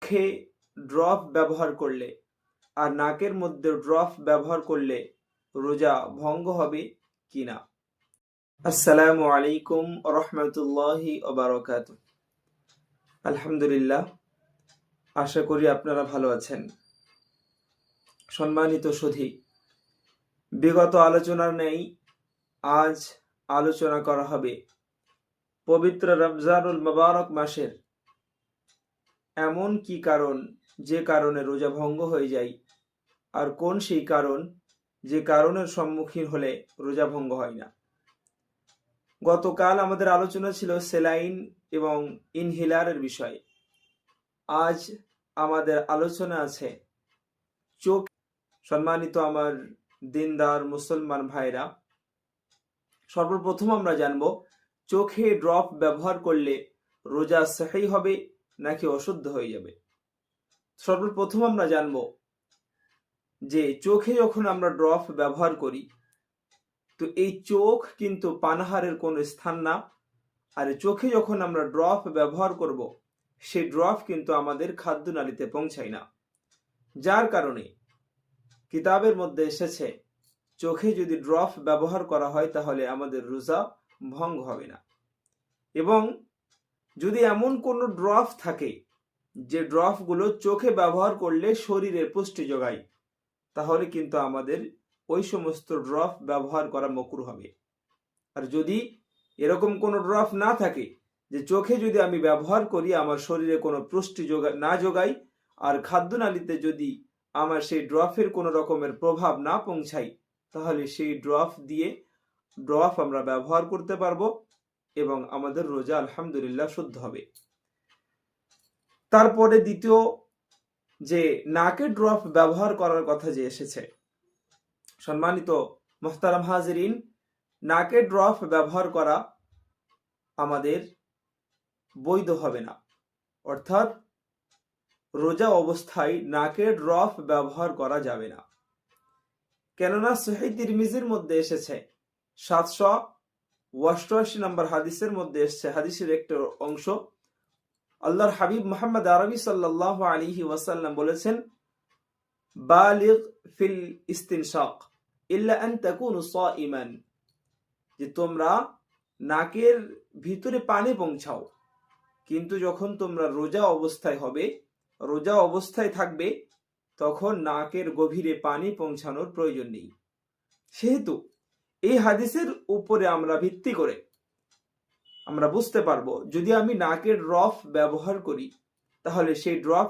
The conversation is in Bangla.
মুখে ড্রপ ব্যবহার করলে আর নাকের মধ্যে ড্রপ ব্যবহার করলে রোজা ভঙ্গ হবে কিনা। আসসালামু আলাইকুম রহমতুল্লাহি ওবারাকাতুহু। আলহামদুলিল্লাহ, আশা করি আপনারা ভালো আছেন। সম্মানিত সুধী, বিগত আলোচনার নেই আজ আলোচনা করা হবে পবিত্র রমজানুল মুবারক মাসের এমন কি কারণ যে কারণে রোজা ভঙ্গ হয়ে যায়, আর কোন সেই কারণ যে কারণের সম্মুখীন হলে রোজা ভঙ্গ হয় না। গতকাল আমাদের আলোচনা ছিল সেলাইন এবং ইনহেলারের বিষয়ে। আজ আমাদের আলোচনা আছে চোখ। সম্মানিত আমার দিনদার মুসলমান ভাইরা, সর্বপ্রথম আমরা জানব চোখে ড্রপ ব্যবহার করলে রোজা সহিহ হবে নাকি অশুদ্ধ হয়ে যাবে। সর্বপ্রথম আমরা জানব যে চোখে যখন আমরা ড্রপ ব্যবহার করি, তো এই চোখ কিন্তু পানাহারের কোনো স্থান না। আর চোখে যখন আমরা ড্রপ ব্যবহার করব, সেই ড্রপ কিন্তু আমাদের খাদ্যনালীতে পৌঁছায় না। যার কারণে কিতাবের মধ্যে এসেছে চোখে যদি ড্রপ ব্যবহার করা হয় তাহলে আমাদের রোজা ভঙ্গ হবে না। এবং যদি এমন কোনো ড্রপ থাকে যে ড্রপগুলো চোখে ব্যবহার করলে শরীরের পুষ্টি যোগায়, তাহলে কিন্তু আমাদের ওই সমস্ত ড্রপ ব্যবহার করা মাকরুহ হবে। আর যদি এরকম কোনো ড্রপ না থাকে যে চোখে যদি আমি ব্যবহার করি আমার শরীরে কোনো পুষ্টি না যোগাই, আর খাদ্যনালীতে যদি আমার সেই ড্রপের কোনো রকমের প্রভাব না পৌঁছায়, তাহলে সেই ড্রপ আমরা ব্যবহার করতে পারবো এবং আমাদের রোজা আলহামদুলিল্লাহ শুদ্ধ হবে। তারপরে দ্বিতীয় যে নাকের ড্রপ ব্যবহার করার কথা যে এসেছে, সম্মানিত মুহতারাম হাজিরিন, নাকের ড্রপ ব্যবহার করা আমাদের বৈধ হবে না। অর্থাৎ রোজা অবস্থায় নাকের ড্রপ ব্যবহার করা যাবে না। কেননা সহিহ তিরমিজির মধ্যে এসেছে 788 নম্বর হাদিসের মধ্যে এসেছে, হাদিসের একটা অংশ, আল্লাহর হাবিব মুহাম্মদ আরবি সাল্লাল্লাহু আলাইহি ওয়াসাল্লাম বলেছেন, বালিগ ফিল ইস্তিনশাক ইল্লা আন তাকুনু সাইমান, যে তোমরা নাকের ভিতরে পানি পৌঁছাও, কিন্তু যখন তোমরা রোজা অবস্থায় হবে, রোজা অবস্থায় থাকবে, তখন নাকের গভীরে পানি পৌঁছানোর প্রয়োজন নেই। সেহেতু এই হাদিসের উপরে আমরা ভিত্তি করে আমরা বুঝতে পারবো যদি আমি নাকের ড্রপ ব্যবহার করি তাহলে সেই ড্রপ